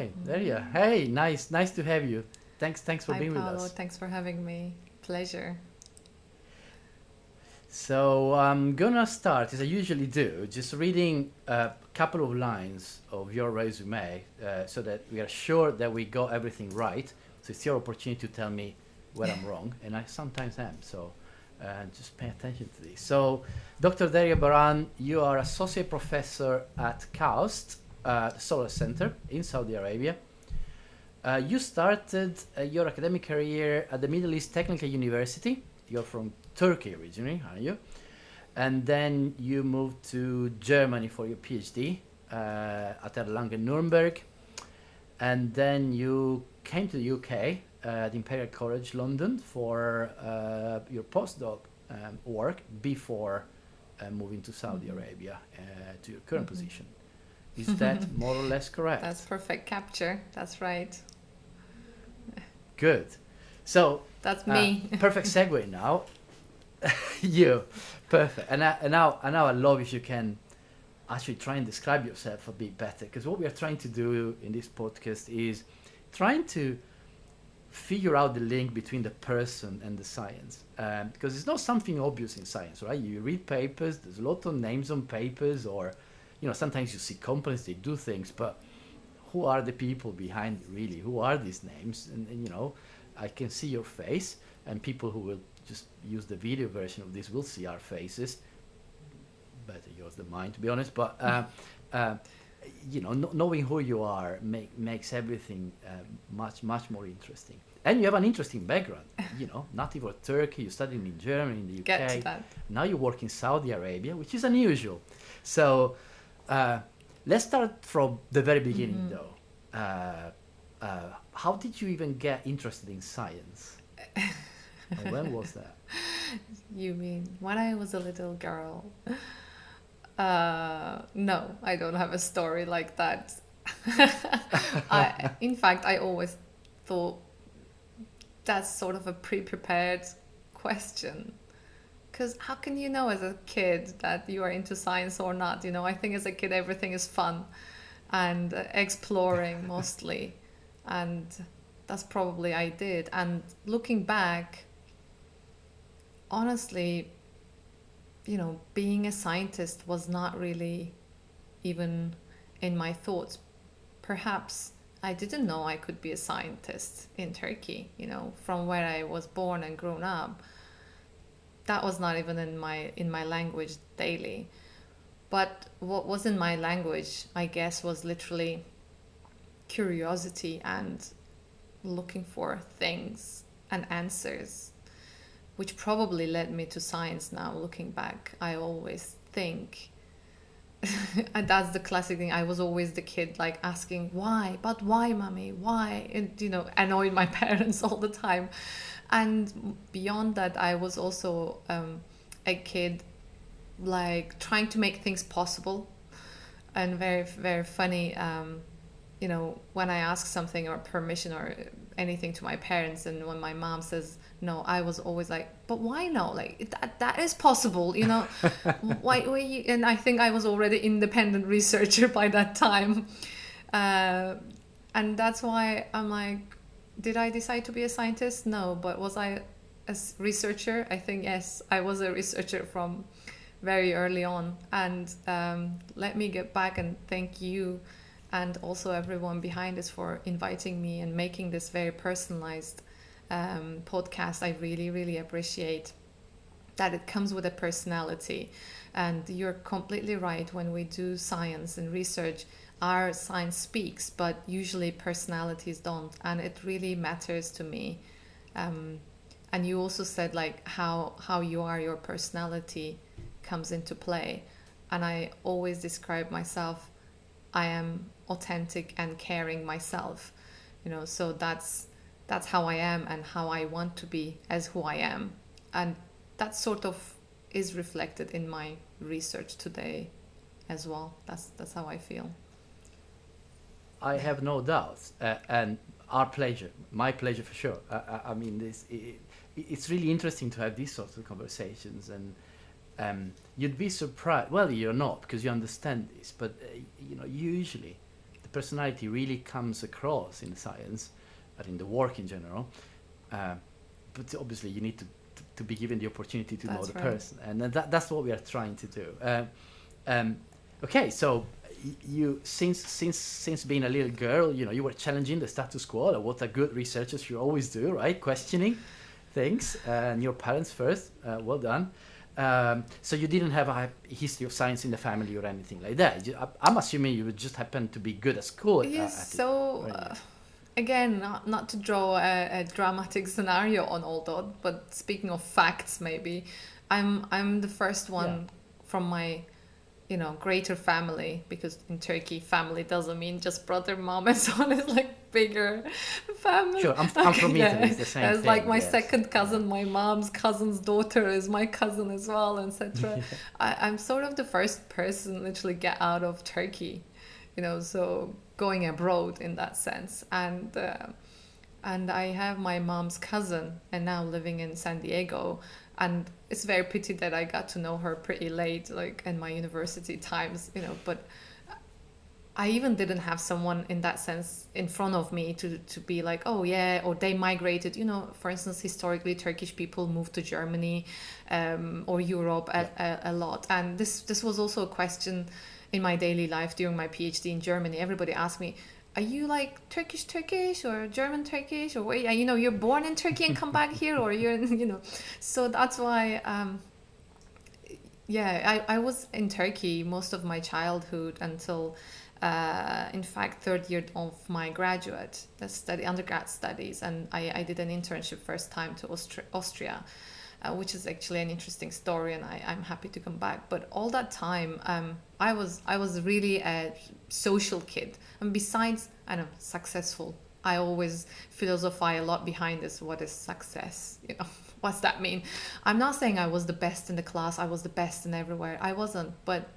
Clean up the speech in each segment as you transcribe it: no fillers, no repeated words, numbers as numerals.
Hi, Derya. Hey, nice to have you. Thanks for Hi, being with Paolo. us. Thanks for having me. Pleasure. So I'm gonna start as I usually do, just reading a couple of lines of your resume, so that we are sure that we got everything right. So it's your opportunity to tell me where I'm wrong, and I sometimes am. So just pay attention to this. So, Dr. Derya Baran, you are associate professor at KAUST, the Solar Center in Saudi Arabia. You started your academic career at the Middle East Technical University. You're from Turkey originally, are you? And then you moved to Germany for your PhD at Erlangen Nuremberg. And then you came to the UK, at Imperial College London, for your postdoc work before moving to Saudi Hmm. Arabia to your current position. Is Hmm. that more or less That's correct? perfect capture. That's right. Good. So, That's me. perfect segue now. You, perfect. And now I love if you can actually try and describe yourself a bit better, because what we are trying to do in this podcast is trying to figure out the link between the person and the science, because it's not something obvious in science, right? You read papers, there's a lot of names on papers, or sometimes you see companies, they do things, but who are the people behind it really? Who are these names? And I can see your face, and people who will just use the video version of this will see our faces. Better yours than mine, to be honest. But uh, knowing who you are makes everything much more interesting. And you have an interesting background. Native of Turkey, you studied in Germany, in the Get to UK. that. Now you work in Saudi Arabia, which is unusual. So uh, let's start from the very beginning, Hmm. though. How did you even get interested in science? And when was that? You mean when I was a little girl? No, I don't have a story like that. In fact, I always thought that's sort of a pre-prepared question. Because how can you know as a kid that you are into science or not? I think as a kid everything is fun and exploring mostly. And that's probably I did. And looking back, honestly, being a scientist was not really even in my thoughts. Perhaps I didn't know I could be a scientist in Turkey, from where I was born and grown up. That was not even in my language daily. But what was in my language, I guess, was literally curiosity and looking for things and answers, which probably led me to science now, looking back. I always think, and that's the classic thing. I was always the kid like asking, why? But why, mommy? Why? And, annoyed my parents all the time. And beyond that, I was also a kid like trying to make things possible and very very funny. When I ask something or permission or anything to my parents, and when my mom says no, I was always like, but why no? Like that is possible, why you? And I think I was already independent researcher by that time, uh, and that's why I'm like, did I decide to be a scientist? No, but was I a researcher? I think yes, I was a researcher from very early on. And let me get back and thank you and also everyone behind us for inviting me and making this very personalized podcast. I really, really appreciate that it comes with a personality. And you're completely right. When we do science and research, our science speaks, but usually personalities don't. And it really matters to me. Um, and you also said like how you are, your personality comes into play. And I always describe myself, I am authentic and caring myself. So that's how I am and how I want to be as who I am. And that sort of is reflected in my research today as well. That's how I feel. I have no doubts, and our pleasure, my pleasure for sure. I mean, it's really interesting to have these sorts of conversations, and you'd be surprised. Well, you're not because you understand this, but usually the personality really comes across in science, and in the work in general. Uh, but obviously, you need to be given the opportunity to know That's the right. person, and that's what we are trying to do. Okay, so you since being a little girl, you were challenging the status quo, like what a good researcher should always do, right? Questioning things, and your parents first. Well done. So you didn't have a history of science in the family or anything like that. I'm assuming you just happened to be good at school Yes, at it. so Right? again, not to draw a dramatic scenario on all that, but speaking of facts, maybe I'm the first Yeah. one from my greater family, because in Turkey family doesn't mean just brother, mom, and so on. It's like bigger family. Sure. I'm Okay, from Italy. yeah, It's the same it's like thing. my Yes. second Yeah. cousin, my mom's cousin's daughter is my cousin as well, etc. Yeah. I'm sort of the first person literally get out of Turkey, so going abroad in that sense. And I have my mom's cousin and now living in San Diego. And it's very pity that I got to know her pretty late, like in my university times, but I even didn't have someone in that sense in front of me to be like, oh yeah, or they migrated. For instance, historically, Turkish people moved to Germany or Europe Yeah. a lot. And this was also a question in my daily life during my PhD in Germany. Everybody asked me, are you like Turkish or German Turkish, or you're born in Turkey and come back here, or you're so that's why yeah, I was in Turkey most of my childhood until, in fact, third year of my undergrad studies, and I did an internship first time to Austria, which is actually an interesting story, and I'm happy to come back. But all that time, I was really a social kid, and besides, I know, successful. I always philosophize a lot behind this. What is success? What's that mean? I'm not saying I was the best in the class. I was the best in everywhere. I wasn't, but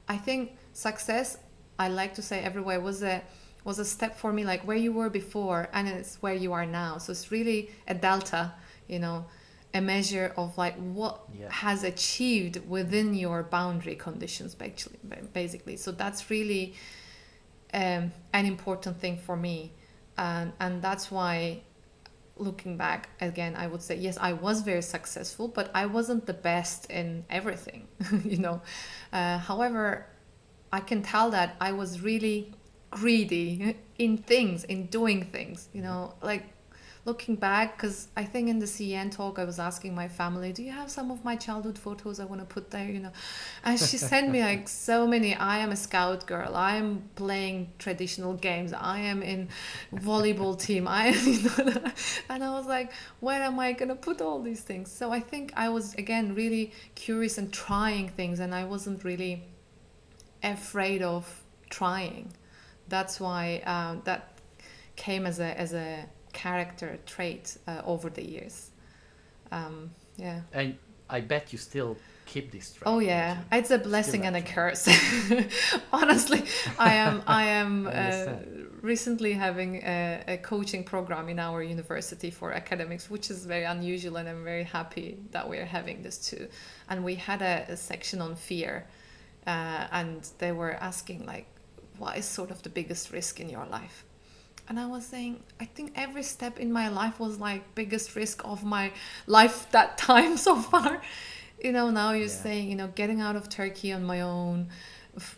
I think success, I like to say everywhere, was a step for me, like where you were before and it's where you are now. So it's really a delta, you know, a measure of like what Yeah. has achieved within your boundary conditions, basically. So that's really an important thing for me, and that's why, looking back again, I would say yes, I was very successful, but I wasn't the best in everything. you know However, I can tell that I was really greedy in doing things, like looking back, because I think in the CN talk I was asking my family, do you have some of my childhood photos I want to put there, and she sent me like so many. I am a scout girl, I am playing traditional games, I am in volleyball team, I am and I was like, where am I going to put all these things? So I think I was again really curious and trying things, and I wasn't really afraid of trying. That's why that came as a character trait over the years. Yeah. And I bet you still keep this track, Oh don't yeah, you? it's a Still blessing and a actually. curse. Honestly, I am I understand. recently having a coaching program in our university for academics, which is very unusual, and I'm very happy that we're having this too. And we had a section on fear, and they were asking like, what is sort of the biggest risk in your life? And I was saying, I think every step in my life was like biggest risk of my life that time so far. Now you're Yeah. saying, getting out of Turkey on my own,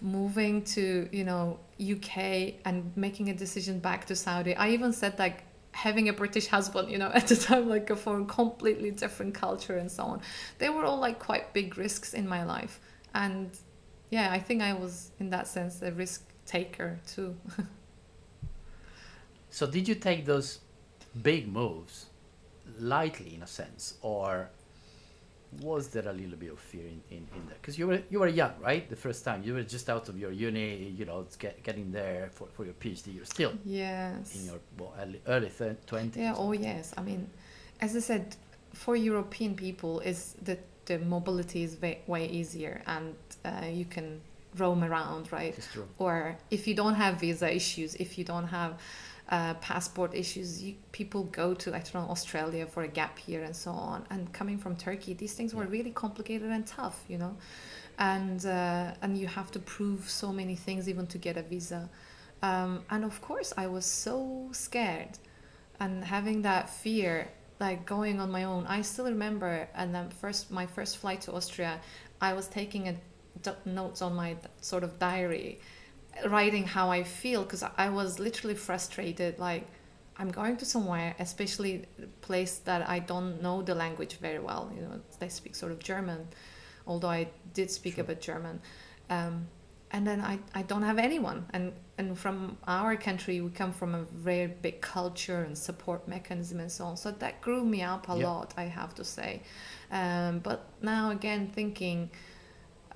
moving to, UK, and making a decision back to Saudi. I even said like having a British husband, at the time, like for a completely different culture and so on. They were all like quite big risks in my life. And yeah, I think I was in that sense a risk taker too. So did you take those big moves lightly in a sense, or was there a little bit of fear in there? Because you were young, right? The first time you were just out of your uni, it's getting there for your PhD. You're still in Yes. your early 20s Yeah, or oh something. yes. I mean, as I said, for European people, is the mobility is way easier, and you can roam around, right? It's true. Or if you don't have visa issues, if you don't have passport issues, people go to, I don't know, Australia for a gap year and so on. And coming from Turkey, these things were Yeah. really complicated and tough, and you have to prove so many things even to get a visa. And of course, I was so scared and having that fear, like going on my own. I still remember, and then my first flight to Austria, I was taking notes on my sort of diary, writing how I feel, because I was literally frustrated. Like, I'm going to somewhere, especially a place that I don't know the language very well. You know, they speak sort of German, although I did speak a bit German. Um, and then I don't have anyone. And from our country, we come from a very big culture and support mechanism and so on. So that grew me up a lot, I have to say. But now again, thinking,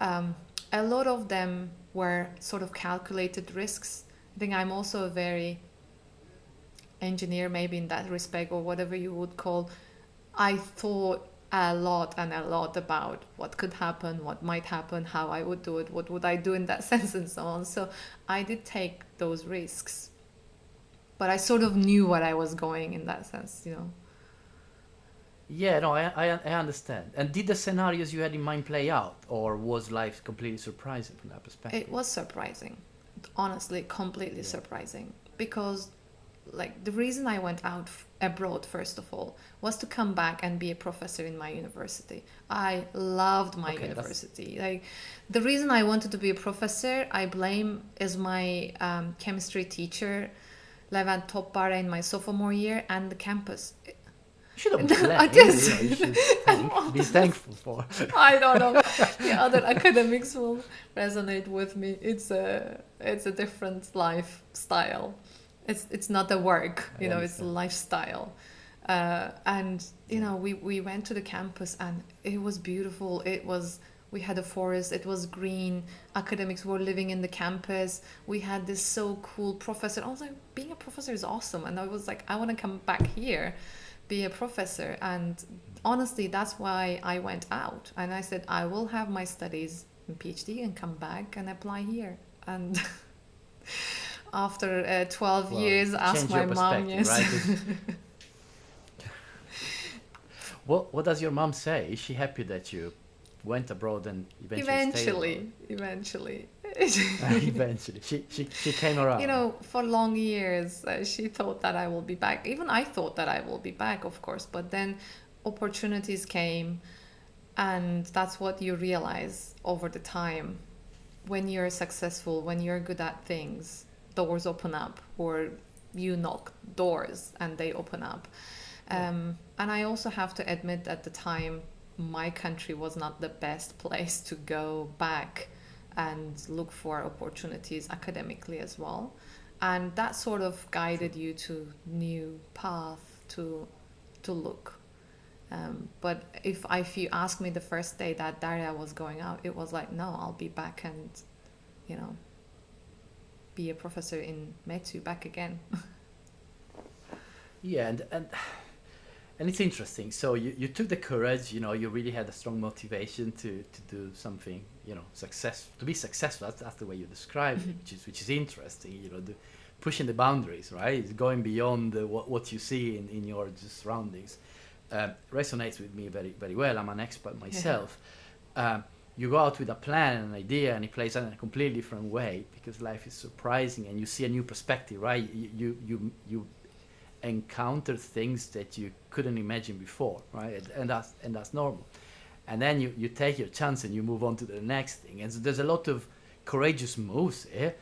a lot of them were sort of calculated risks. I think I'm also a very engineer, maybe in that respect, or whatever you would call. I thought a lot and a lot about what could happen, what might happen, how I would do it, what would I do in that sense, and so on. So I did take those risks, but I sort of knew what I was going in that sense, you know. Yeah, no, I understand. And did the scenarios you had in mind play out, or was life completely surprising from that It perspective? was surprising, honestly, completely Yeah. surprising, because like the reason I went out abroad first of all was to come back and be a professor in my university. I loved my Okay, that's university. Like the reason I wanted to be a professor, I blame is my chemistry teacher, Levent Toppara, in my sophomore year, and the campus. you shouldn't I blame. did. You should be thankful for. I don't know. The other academics will resonate with me. It's a different lifestyle. It's not a work, I you know. It's a understand. lifestyle. And you Yeah. know, we went to the campus and it was beautiful. We had a forest. It was green. Academics were living in the campus. We had this so cool professor. I was like, being a professor is awesome. And I was like, I want to come back here, be a professor. And honestly, that's why I went out. And I said, I will have my studies in PhD and come back and apply here. And after 12 Well, years, asked change my your mom, perspective, yes. right? Because what does your mom say? Is she happy that you went abroad and eventually stayed abroad? Eventually. Eventually, she came You around. know, for long years, she thought that I will be back. Even I thought that I will be back, of course. But then opportunities came, and that's what you realize over the time. When you're successful, when you're good at things, doors open up, or you knock doors and they open up. Yeah. And I also have to admit, at the time, my country was not the best place to go back and look for opportunities academically as well. And that sort of True. guided you to new path to look. But if you ask me the first day that Daria was going out, it was like, no, I'll be back and, you know, be a professor in Metsu back again. Yeah, and it's interesting. So you took the courage. You really had a strong motivation to do something. To be successful. That's the way you describe it, which is interesting. Pushing the boundaries, right? It's going beyond what you see in your just surroundings. Resonates with me very very well. I'm an expert myself. You go out with a plan and an idea, and it plays out in a completely different way because life is surprising, and you see a new perspective, right? You encounter things that you couldn't imagine before, right? And that's normal. And then you take your chance and you move on to the next thing. And so there's a lot of courageous moves here.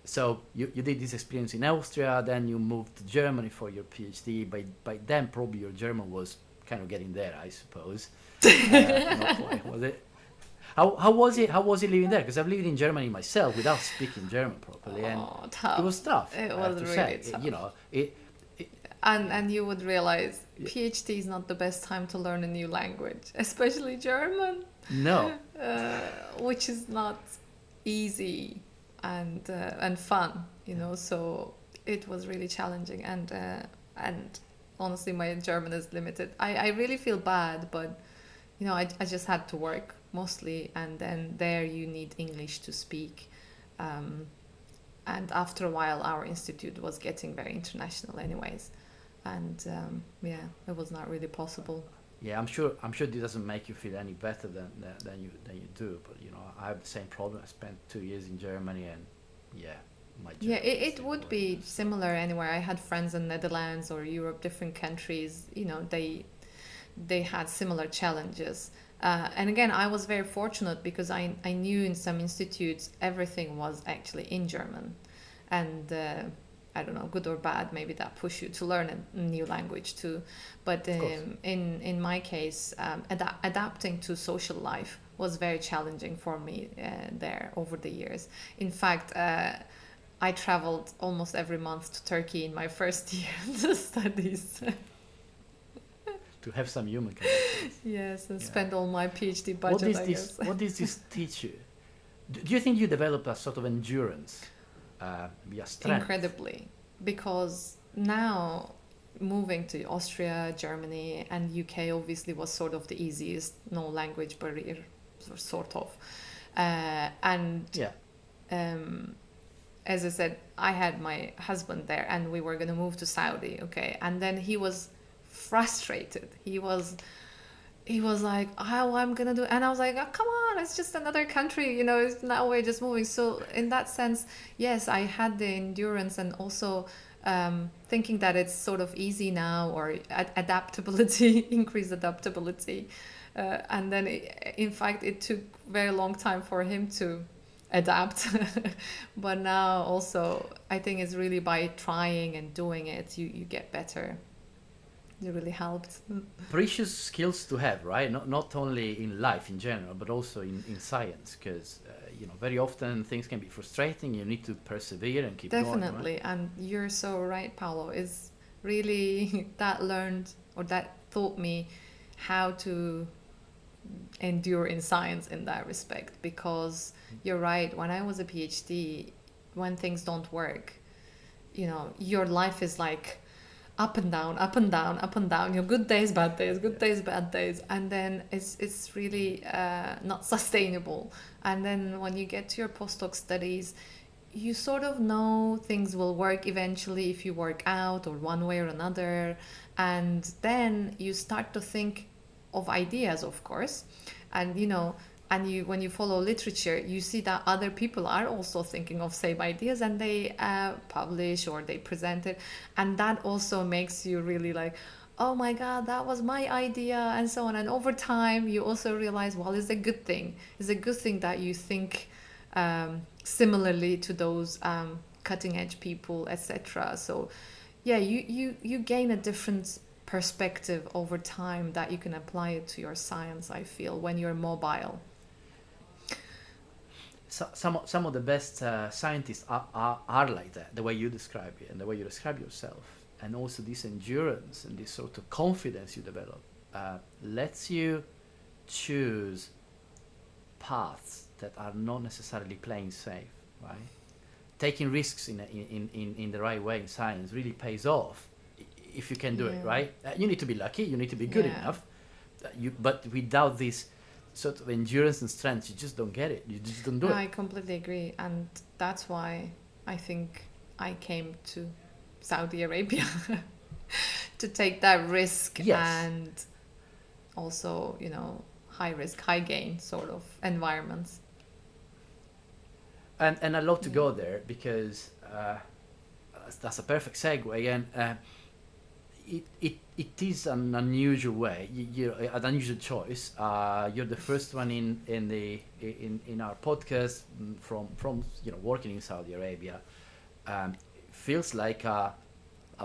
So you did this experience in Austria, then you moved to Germany for your PhD. By then, probably your German was kind of getting there, I suppose. Not quite, was it? How was it? How was it living there? Because I've lived in Germany myself without speaking German properly, and Oh, it tough. was tough. It I have was to really say, tough. it And you would realize PhD is not the best time to learn a new language, especially German, no. uh, which is not easy and fun, you know. So it was really challenging, and honestly, my German is limited. I really feel bad, but you know, I just had to work mostly, and then there you need English to speak. Um, and after a while, our institute was getting very international, anyways, and yeah, it was not really possible. Yeah, I'm sure this doesn't make you feel any better than you do. But I have the same problem. I spent 2 years in Germany, and yeah, my Yeah, German is it would be similar anywhere. I had friends in Netherlands or Europe, different countries. They had similar challenges. And again, I was very fortunate because I knew in some institutes everything was actually in German. And I don't know, good or bad, maybe that push you to learn a new language too. But Of course. in my case, adapting to social life was very challenging for me there over the years. In fact, I traveled almost every month to Turkey in my first year of studies. To have some human connections. Yes, and Yeah. spend all my PhD What budget, is I this? guess. What does this teach you? Do you think you develop a sort of endurance, via strength? Incredibly, because now moving to Austria, Germany, and UK obviously was sort of the easiest, no language barrier, sort of. And Yeah. um, as I said, I had my husband there, and we were going to move to Saudi, okay? And then he was frustrated. He was like, "How I'm gonna do?" And I was like, "Oh, come on, it's just another country, It's now we're just moving." So in that sense, yes, I had the endurance, and also thinking that it's sort of easy now, or adaptability, increased adaptability, and then in fact, it took very long time for him to adapt. But now also, I think it's really by trying and doing it, you get better. It really helped. Precious skills to have, right? Not only in life in general, but also in science, because very often things can be frustrating. You need to persevere and keep going, right? Definitely, and you're so right, Paolo. Is really that learned or that taught me how to endure in science in that respect. Because you're right, when I was a PhD, when things don't work, your life is like up and down, up and down, up and down. Good days, bad days, good Yeah. days, bad days, and then it's really not sustainable. And then when you get to your postdoc studies, you sort of know things will work eventually if you work out or one way or another, and then you start to think of ideas, of course, and and you when you follow literature, you see that other people are also thinking of same ideas, and they publish or they present it, and that also makes you really like, oh my god, that was my idea, and so on. And over time you also realize, well, it's a good thing that you think similarly to those cutting edge people, etc. So yeah, you gain a different perspective over time that you can apply it to your science, I feel, when you're mobile. Some of the best scientists are like that, the way you describe it and the way you describe yourself, and also this endurance and this sort of confidence you develop lets you choose paths that are not necessarily playing safe, right? Taking risks in the right way in science really pays off if you can do it, Yeah. right? You need to be lucky, you need to be good Yeah. enough, but without this sort of endurance and strength, you just don't get it. You just don't do it. I completely agree, and that's why I think I came to Saudi Arabia to take that risk, Yes, and also, high risk, high gain sort of environments. and I love to Yeah. go there because that's a perfect segue. And it is an unusual way, an unusual choice. You're the first one in our podcast, from working in Saudi Arabia. Feels like a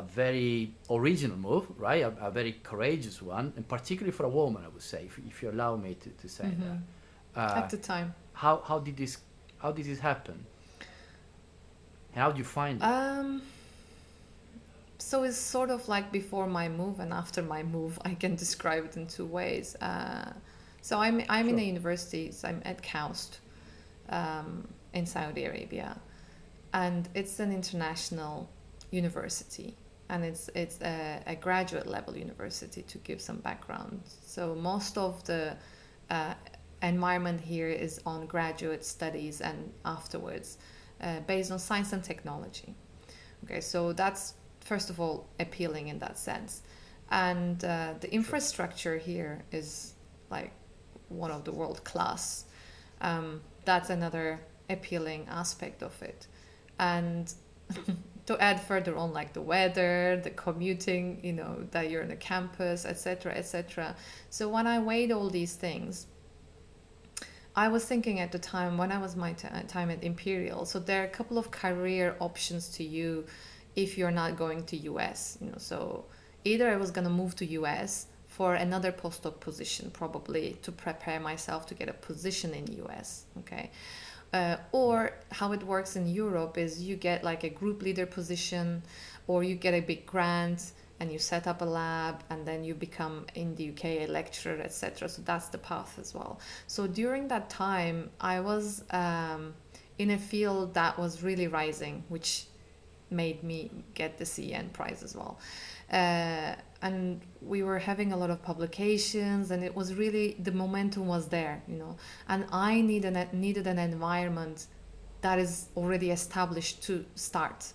very original move, right? A very courageous one, and particularly for a woman, I would say, if you allow me to say Hmm. that. At the time. How did this happen? How did you find it? Um, so it's sort of like before my move and after my move. I can describe it in two ways. So I'm in Sure. a university. So I'm at KAUST in Saudi Arabia, and it's an international university, and it's a graduate level university, to give some background. So most of the uh, environment here is on graduate studies and afterwards, based on science and technology. Okay, so that's first of all appealing in that sense, and the Sure. infrastructure here is like one of the world class. That's another appealing aspect of it. And to add further on, like the weather, the commuting, that you're on a campus, etc., etc. So when I weighed all these things, I was thinking at the time when I was my time at Imperial, so there are a couple of career options to you if you're not going to US, So either I was going to move to US for another postdoc position, probably to prepare myself to get a position in US, okay? Or how it works in Europe is you get like a group leader position, or you get a big grant and you set up a lab, and then you become in the UK a lecturer, etc. So that's the path as well. So during that time, I was in a field that was really rising, which made me get the CEN prize as well. And we were having a lot of publications, and it was really, the momentum was there, and I needed an environment that is already established to start.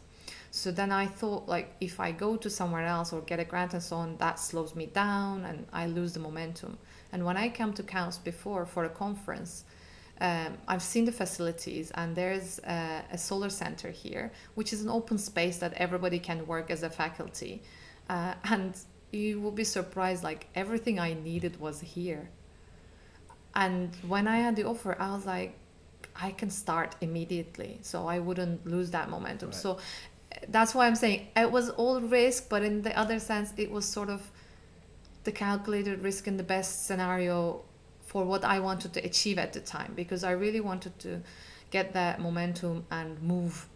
So then I thought, like, if I go to somewhere else or get a grant and so on, that slows me down and I lose the momentum. And when I came to KAUST before for a conference, I've seen the facilities, and there's a solar center here, which is an open space that everybody can work as a faculty. And you will be surprised, like everything I needed was here. And when I had the offer, I was like, I can start immediately, so I wouldn't lose that momentum. Right. So that's why I'm saying it was all risk, but in the other sense, it was sort of the calculated risk in the best scenario for what I wanted to achieve at the time, because I really wanted to get that momentum and move.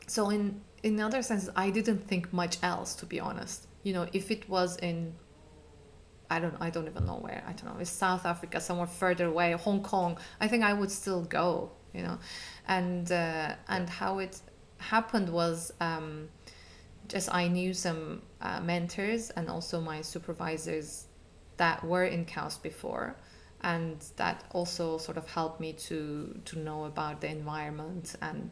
So in other senses, I didn't think much else, to be honest. If it was in, I don't even know where, I don't know, it's South Africa, somewhere further away, Hong Kong, I think I would still go, and how it happened was, just I knew some mentors and also my supervisors that were in KAUST before, and that also sort of helped me to know about the environment, and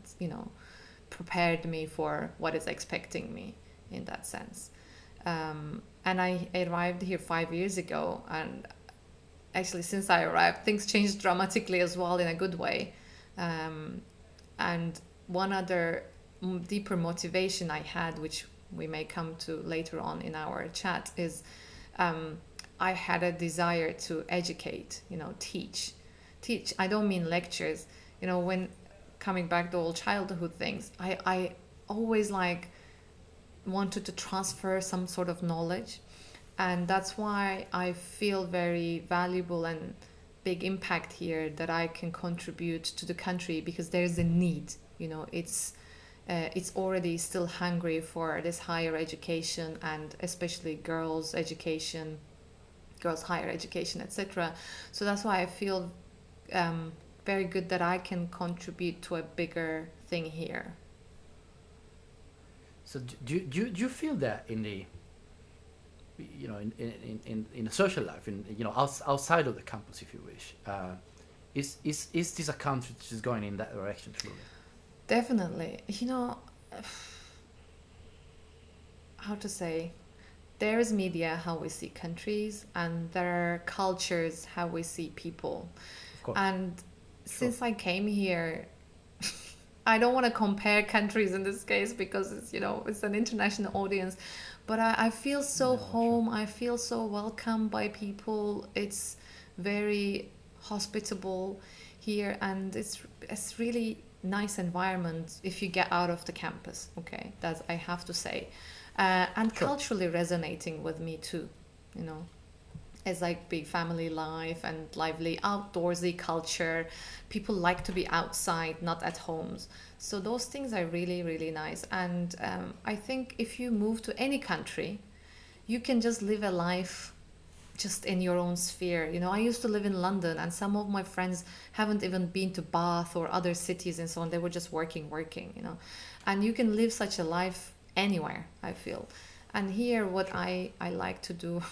prepared me for what is expecting me in that sense. And I arrived here 5 years ago, and actually since I arrived, things changed dramatically as well, in a good way. And one other deeper motivation I had, which we may come to later on in our chat, is I had a desire to educate, teach. I don't mean lectures. When coming back to all childhood things, I always wanted to transfer some sort of knowledge, and that's why I feel very valuable and big impact here, that I can contribute to the country, because there's a need. It's already still hungry for this higher education, and especially girls higher education, etc. So that's why I feel very good that I can contribute to a bigger thing here. So do you feel that in the, in the social life, outside of the campus, if you wish, is this a country that is going in that direction truly? Definitely. How to say, there is media, how we see countries, and there are cultures, how we see people. Of course. And Sure. since I came here, I don't want to compare countries in this case, because it's an international audience, but I feel so No, sure. home. I feel so welcomed by people. It's very hospitable here, and it's really nice environment if you get out of the campus. Okay, that's, I have to say, and Sure. culturally resonating with me too. It's like big family life and lively outdoorsy culture. People like to be outside, not at homes. So those things are really, really nice. And I think if you move to any country, you can just live a life just in your own sphere. I used to live in London, and some of my friends haven't even been to Bath or other cities and so on. They were just working. And you can live such a life anywhere, I feel. And here, what I like to do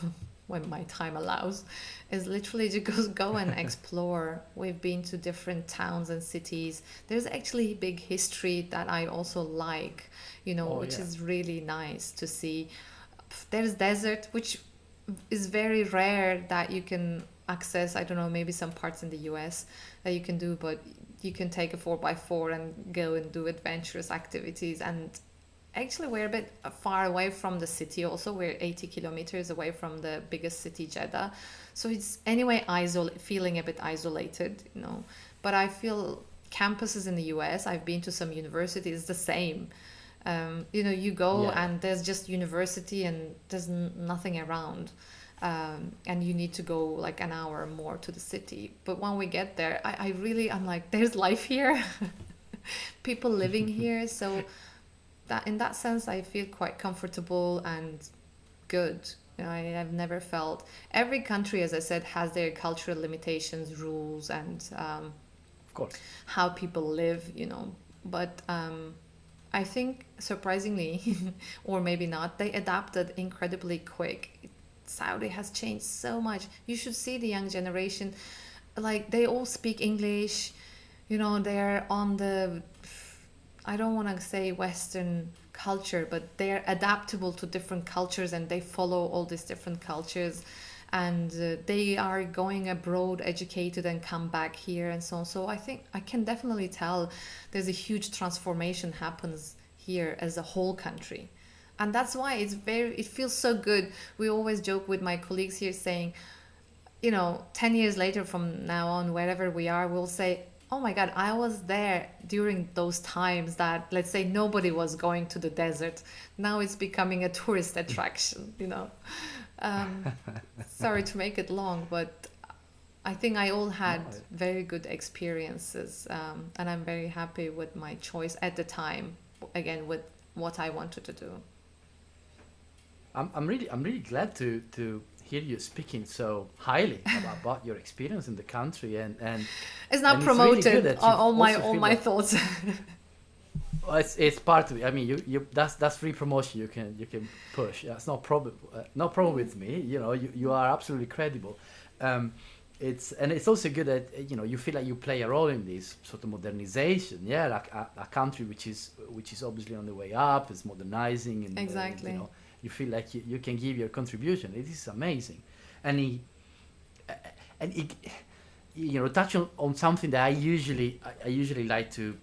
when my time allows, is literally to go and explore. We've been to different towns and cities. There's actually big history that I also like, which Yeah. is really nice to see. There's desert, which is very rare that you can access. I don't know, maybe some parts in the US that you can do, but you can take a 4x4 and go and do adventurous activities. And actually, we're a bit far away from the city also. We're 80 kilometers away from the biggest city, Jeddah. So it's anyway feeling a bit isolated, you know. But I feel campuses in the US, I've been to some universities, the same. You know, you go Yeah. and there's just university and there's nothing around. And you need to go like an hour more to the city. But when we get there, I'm like, there's life here, people living here. So that in that sense, I feel quite comfortable and good. You know, I've never felt every country, as I said, has their cultural limitations, rules, and Of course. how people live. You know, but I think surprisingly, or maybe not, they adapted incredibly quick. Saudi has changed so much. You should see the young generation, like they all speak English. You know, they're on the, I don't want to say Western culture, but they're adaptable to different cultures and they follow all these different cultures. And they are going abroad educated and come back here and so on. So I think I can definitely tell there's a huge transformation happens here as a whole country. And that's why it feels so good. We always joke with my colleagues here saying, you know, 10 years later from now on, wherever we are, we'll say, oh my God, I was there during those times that, let's say, nobody was going to the desert. Now it's becoming a tourist attraction, you know. Sorry to make it long, but I think I all had No, very good experiences. And I'm very happy with my choice at the time, again, with what I wanted to do. I'm really glad to hear you speaking so highly about your experience in the country, It's not and it's really good promoted, that you all my also all feel my that. thoughts. Well, it's part of it. I mean, you that's free promotion. You can push. Yeah, it's no problem with me. You know, you are absolutely credible. Um, it's also good that you know you feel like you play a role in this sort of modernization. Yeah, like a country which is obviously on the way up, is modernizing, and you Exactly. know you feel like you can give your contribution. It is amazing, and it you know touch on something that I usually like to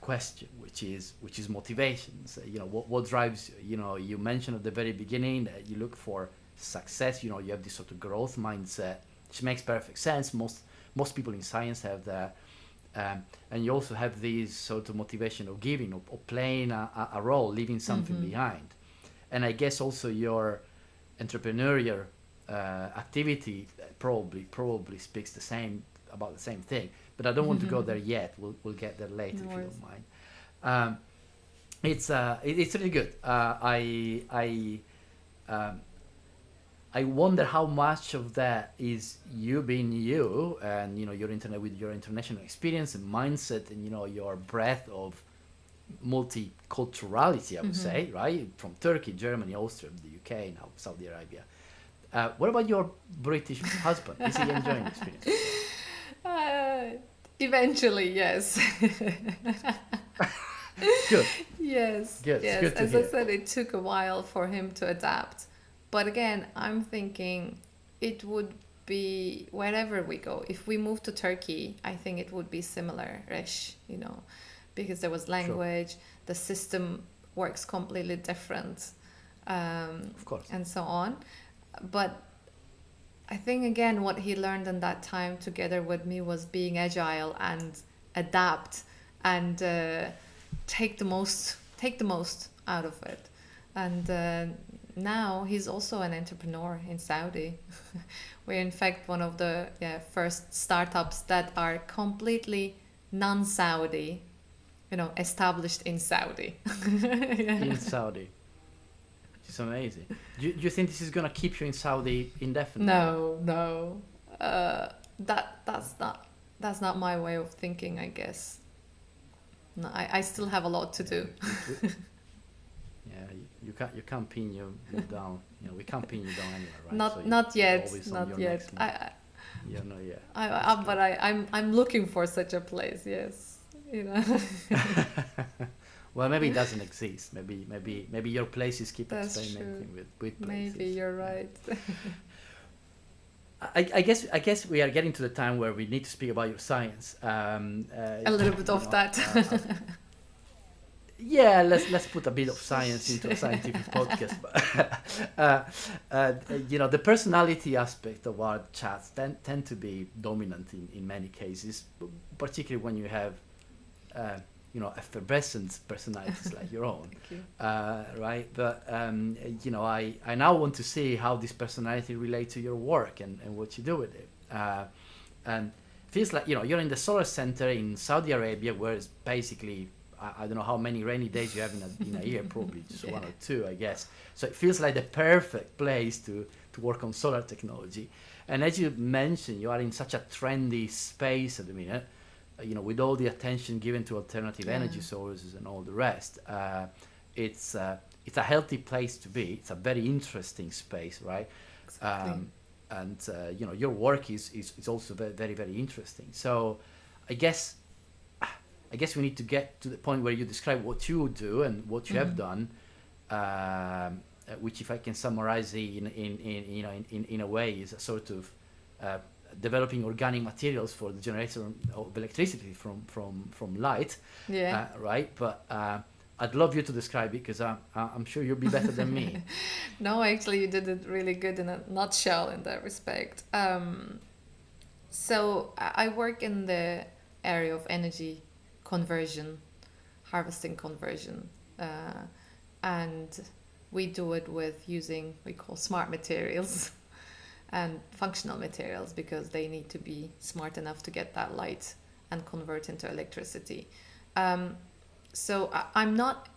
question, which is motivations. You know what drives you. You know, you mentioned at the very beginning that you look for success. You know, you have this sort of growth mindset, which makes perfect sense. Most people in science have that. And you also have this sort of motivation of giving, of playing a role, leaving something Mm-hmm. behind. And I guess also your entrepreneurial activity probably speaks the same about the same thing. But I don't want to go there yet. We'll get there later No if you worries. don't mind. Um, it's really good. Um, I wonder how much of that is you being you, and you know your internet with your international experience and mindset, and you know your breadth of multiculturality. I would Mm-hmm. say, right, from Turkey, Germany, Austria, the UK, now Saudi Arabia. What about your British husband? Is he enjoying the experience as well? Uh, Eventually, yes. Good, Yes, good. It's yes. good to As I hear. said, it took a while for him to adapt. But again, I'm thinking it would be wherever we go. If we move to Turkey, I think it would be similar-ish, you know, because there was Sure, language, the system works completely different, of course. and so on. But I think again, what he learned in that time together with me was being agile and adapt and take the most out of it. And now he's also an entrepreneur in Saudi. We're in fact one of the first startups that are completely non-Saudi, you know, established in Saudi. In Saudi, it's amazing. Do you think this is gonna keep you in Saudi indefinitely? No, no. That's not my way of thinking, I guess. No, I still have a lot to do. Yeah, you can't pin you down. You know, we can't pin you down anywhere, right? So Not you're yet, always on not your yet. next move. Yeah, no, yeah, that's I good. but I'm looking for such a place. Yes, you know. Well, maybe it doesn't exist. Maybe your places keep That's true. experimenting with Maybe places. you're right. I guess we are getting to the time where we need to speak about your science. A little bit of that. Yeah, let's put a bit of science into a scientific podcast. But the personality aspect of our chats tend to be dominant in many cases, particularly when you have effervescent personalities like your own, Thank you. right? But I now want to see how this personality relates to your work and what you do with it. And feels like you're in the solar center in Saudi Arabia, where it's basically I don't know how many rainy days you have in a year, probably just one or two, I guess. So it feels like the perfect place to work on solar technology. And as you mentioned, you are in such a trendy space at the minute, with all the attention given to alternative energy sources and all the rest. It's a healthy place to be. It's a very interesting space, right? Exactly. And your work is also very, very, very interesting. So I guess we need to get to the point where you describe what you do and what you have done, which, if I can summarize it in a way, is a sort of developing organic materials for the generation of electricity from light, Yeah. right? But I'd love you to describe it, because I'm sure you'll be better than me. No, actually, you did it really good in a nutshell in that respect. So I work in the area of energy conversion, harvesting conversion, and we do it with using we call smart materials and functional materials, because they need to be smart enough to get that light and convert into electricity. So I'm not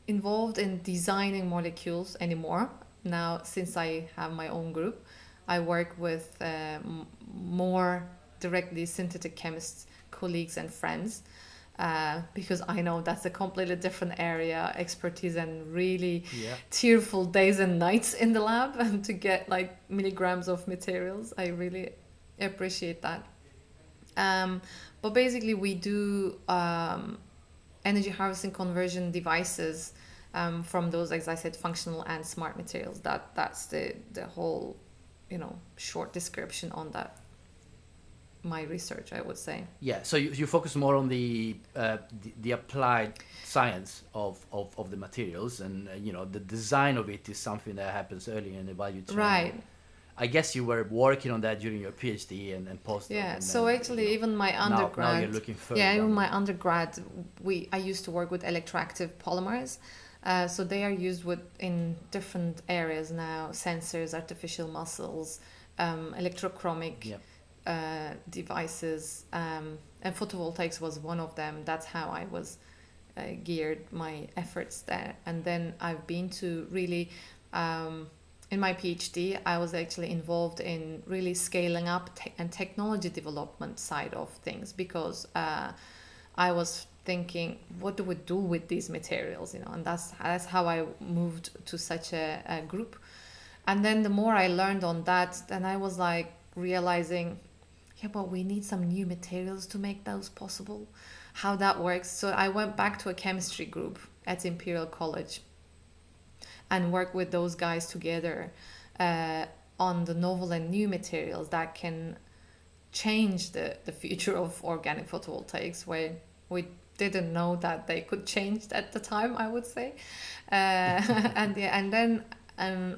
involved in designing molecules anymore now, since I have my own group. I work with more directly synthetic chemists, colleagues and friends, because I know that's a completely different area expertise, and really Yeah. tearful days and nights in the lab and to get like milligrams of materials. I really appreciate that. But basically, we do energy harvesting conversion devices from those, as I said, functional and smart materials. That's the whole, short description on that. My research, I would say. Yeah, so you focus more on the applied science of the materials, and the design of it is something that happens early in the value chain. Right. I guess you were working on that during your PhD and postdoc. Yeah. And So then, actually, even my now undergrad. you're looking further. Yeah, even down. my undergrad, I used to work with electroactive polymers. So they are used in different areas now: sensors, artificial muscles, electrochromic. Yeah. Devices, and photovoltaics was one of them. That's how I was geared my efforts there. And then I've been to really, in my PhD, I was actually involved in really scaling up and technology development side of things, because I was thinking, what do we do with these materials, and that's how I moved to such a group. And then the more I learned on that, then I was like realizing, yeah, but we need some new materials to make those possible. How that works. So I went back to a chemistry group at Imperial College and worked with those guys together on the novel and new materials that can change the future of organic photovoltaics, where we didn't know that they could change at the time, I would say. And then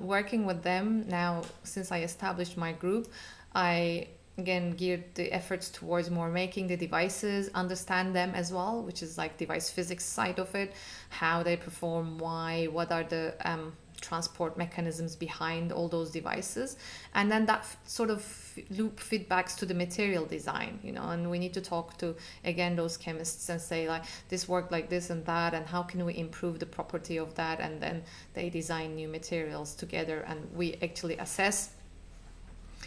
working with them now, since I established my group, I again geared the efforts towards more making the devices, understand them as well, which is like device physics side of it, how they perform, why, what are the transport mechanisms behind all those devices. And then that sort of loop feedbacks to the material design, and we need to talk to, again, those chemists and say, like, this worked like this and that, and how can we improve the property of that? And then they design new materials together, and we actually assess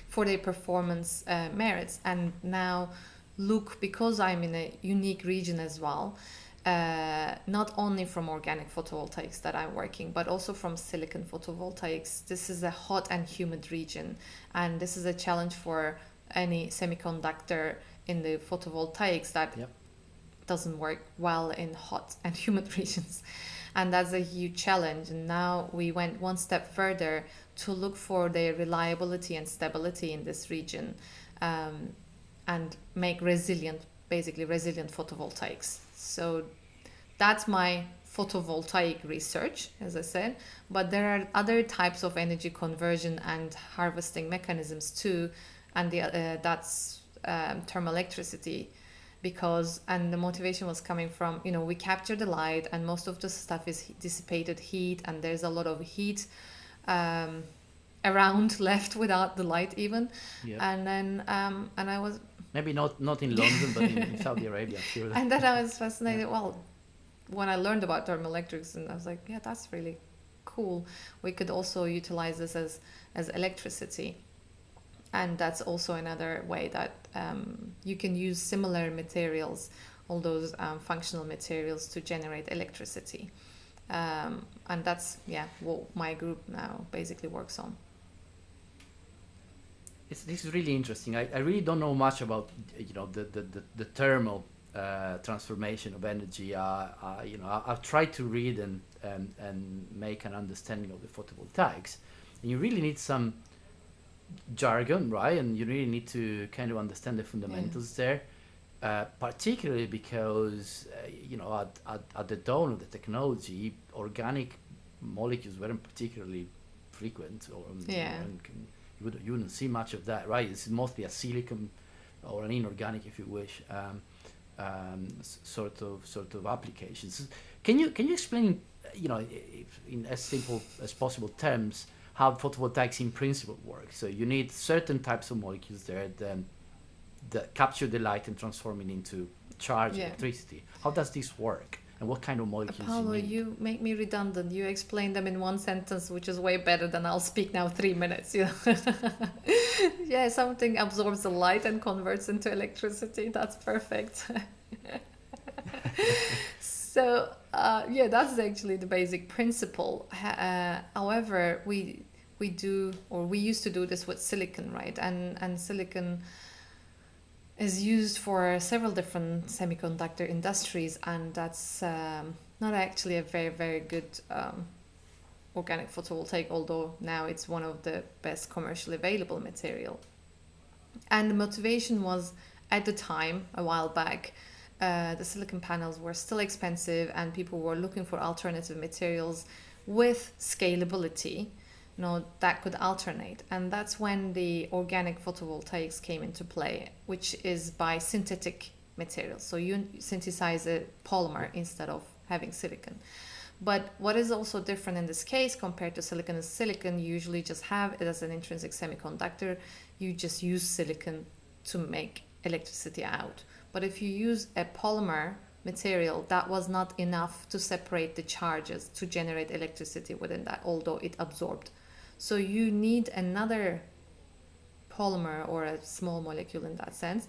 for their performance merits. And now look, because I'm in a unique region as well, not only from organic photovoltaics that I'm working, but also from silicon photovoltaics. This is a hot and humid region, and this is a challenge for any semiconductor in the photovoltaics that Yep. doesn't work well in hot and humid regions. and that's a huge challenge. And now we went one step further to look for the reliability and stability in this region, um, and make basically resilient photovoltaics. So that's my photovoltaic research, as I said. But there are other types of energy conversion and harvesting mechanisms too, and that's thermal electricity. And the motivation was coming from, we capture the light, and most of the stuff is dissipated heat, and there's a lot of heat um, around left without the light even. Yeah. And then and I was Maybe not in London, but in Saudi Arabia, sure. and then I was fascinated. Well, when I learned about thermoelectrics, and I was like, yeah, that's really cool. We could also utilize this as electricity, and that's also another way that you can use similar materials, all those functional materials, to generate electricity. And that's what my group now basically works on. This is really interesting. I really don't know much about the thermal transformation of energy. I've tried to read and make an understanding of the photovoltaics, and you really need some jargon, right? And you really need to kind of understand the fundamentals there, particularly because at the dawn of the technology, organic molecules weren't particularly frequent, or you wouldn't see much of that, right? It's mostly a silicon or an inorganic, if you wish, sort of applications. Can you explain, in as simple as possible terms, how photovoltaics in principle work? So you need certain types of molecules there that capture the light and transform it into charge, electricity. How does this work? And what kind of molecules Paolo, you need? you make me redundant. You explain them in one sentence, which is way better than I'll speak now 3 minutes. Yeah, something absorbs the light and converts into electricity. That's perfect. So, that's actually the basic principle. However, we used to do this with silicon, right? And silicon is used for several different semiconductor industries, and that's not actually a very, very good organic photovoltaic, although now it's one of the best commercially available material. And the motivation was, at the time, a while back, the silicon panels were still expensive, and people were looking for alternative materials with scalability, that could alternate. And that's when the organic photovoltaics came into play, which is by synthetic materials. So you synthesize a polymer instead of having silicon. But what is also different in this case compared to silicon is silicon you usually just have it as an intrinsic semiconductor. You just use silicon to make electricity out. But if you use a polymer material, that was not enough to separate the charges to generate electricity within that, although it absorbed. So you need another polymer, or a small molecule in that sense,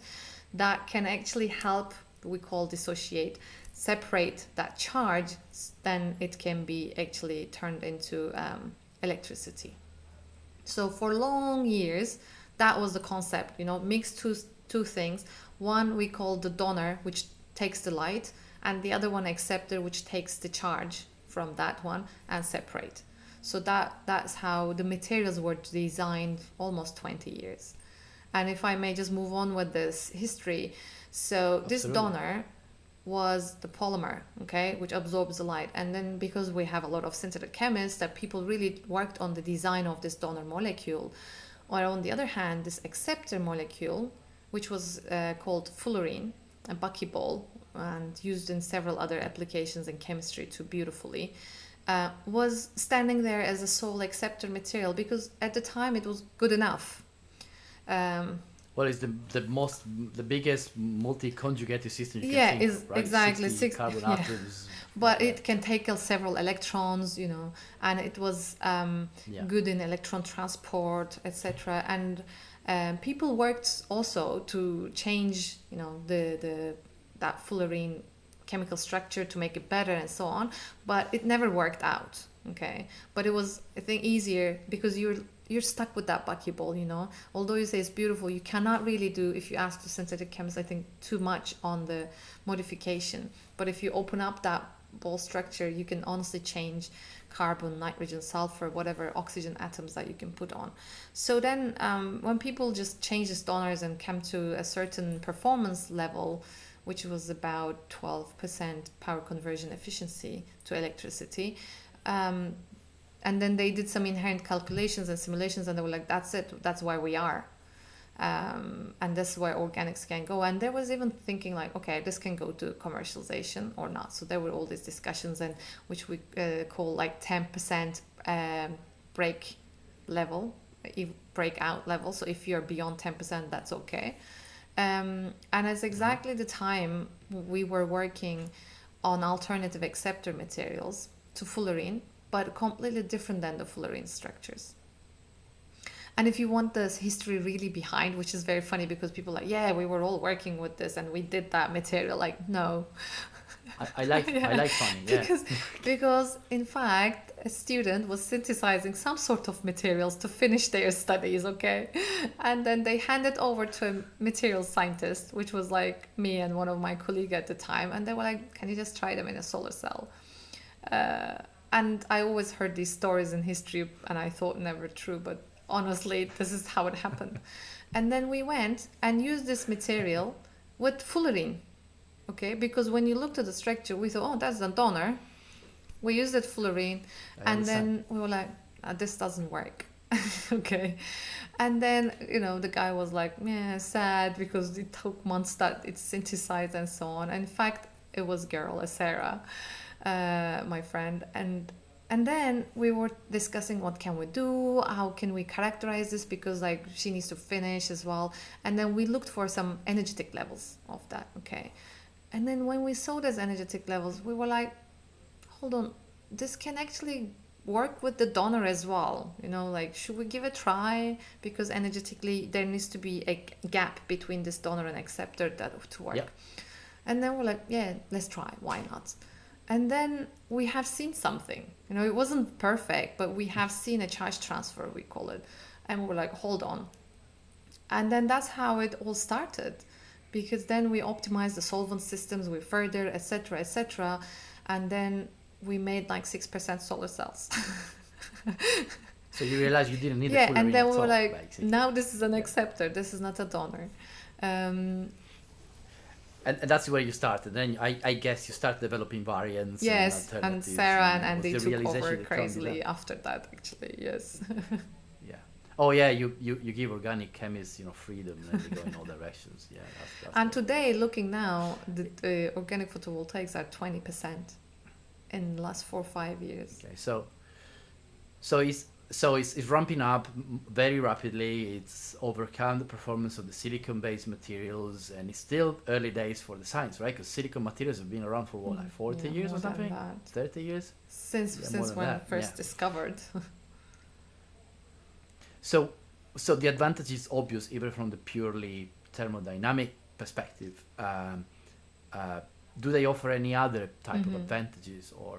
that can actually help, we call dissociate, separate that charge, then it can be actually turned into electricity. So for long years, that was the concept, mix two things. One we call the donor, which takes the light, and the other one acceptor, which takes the charge from that one and separate. So that's how the materials were designed almost 20 years. And if I may just move on with this history. So this donor was the polymer, okay, which absorbs the light. And then because we have a lot of synthetic chemists, that people really worked on the design of this donor molecule. Or on the other hand, this acceptor molecule, which was called fullerene, a buckyball, and used in several other applications in chemistry too beautifully, was standing there as a sole acceptor material because at the time it was good enough. Well, it's the biggest multi-conjugated system you can think is of, right? exactly 60 carbon atoms. But it can take several electrons, and it was good in electron transport, etc. And people worked also to change, that fullerene chemical structure to make it better and so on, but it never worked out. Okay, but it was, I think, easier because you're stuck with that buckyball, although you say it's beautiful, you cannot really do, if you ask the synthetic chemists, I think, too much on the modification. But if you open up that ball structure, you can honestly change carbon, nitrogen, sulfur, whatever oxygen atoms that you can put on. So then when people just changed the donors and came to a certain performance level, which was about 12% power conversion efficiency to electricity, and then they did some inherent calculations and simulations, and they were like, that's it, that's where we are. And this is where organics can go. And there was even thinking like, okay, this can go to commercialization or not. So there were all these discussions, and which we call like 10% break level, breakout level. So if you're beyond 10%, that's okay. And it's exactly the time we were working on alternative acceptor materials to fullerene, but completely different than the fullerene structures. And if you want this history really behind, which is very funny because people are like, yeah, we were all working with this and we did that material. Like, no. I like Yeah. I like funny, yeah. Because in fact, a student was synthesizing some sort of materials to finish their studies, okay? And then they handed over to a materials scientist, which was like me and one of my colleagues at the time. And they were like, can you just try them in a solar cell? And I always heard these stories in history and I thought never true, but honestly, this is how it happened. And then we went and used this material with fullerene, okay? Because when you looked at the structure, we thought, oh, that's the donor. We used that fullerene, and then we were like, this doesn't work, okay? And then, you know, the guy was like, yeah, sad because it took months that it's synthesized and so on. And in fact, it was girl, Sarah, my friend, and then we were discussing what can we do, how can we characterize this, because like she needs to finish as well. And then we looked for some energetic levels of that, okay? And then when we saw those energetic levels, we were like, hold on, this can actually work with the donor as well. You know, like, should we give it a try? Because energetically there needs to be a gap between this donor and acceptor that to work. Yeah. And then we're like, yeah, let's try, why not? And then we have seen something, you know, it wasn't perfect, but we have seen a charge transfer, we call it. And we're like, hold on. And then that's how it all started, because then we optimized the solvent systems, we further, etc., etc. And then we made like 6% solar cells. So you realized you didn't need yeah, a fullerene and then at we were all, like, basically. now this is an acceptor, this is not a donor. And that's where you started. Then I guess you start developing variants. Yes, and and alternatives, Sarah and was Andy the took realization over that can't be crazily done. after that, actually, yes. Yeah. Oh yeah, you give organic chemists, you know, freedom and they go in all directions. Yeah. That's And very today, looking now, the organic photovoltaics are 20% in the last 4 or 5 years. Okay, so it's ramping up very rapidly. It's overcome the performance of the silicon-based materials, and it's still early days for the science, right? Because silicon materials have been around for what, like 40 Yeah, years more or than something? that. 30 years? Since Yeah, more since than when that, first yeah. discovered. So the advantage is obvious, even from the purely thermodynamic perspective. Do they offer any other type of advantages or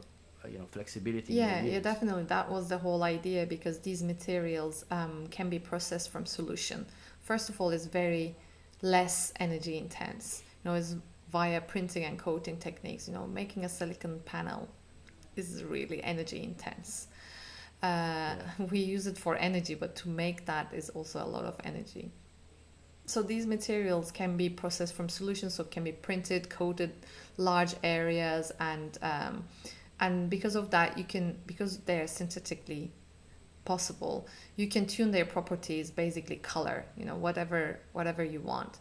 flexibility? in their Yeah, use? definitely. That was the whole idea, because these materials can be processed from solution. First of all, it's very less energy intense. You know, it's via printing and coating techniques. You know, making a silicon panel is really energy intense. We use it for energy, but to make that is also a lot of energy. So these materials can be processed from solutions, so can be printed, coated large areas, and because of that, because they're synthetically possible, you can tune their properties, basically color, you know, whatever you want.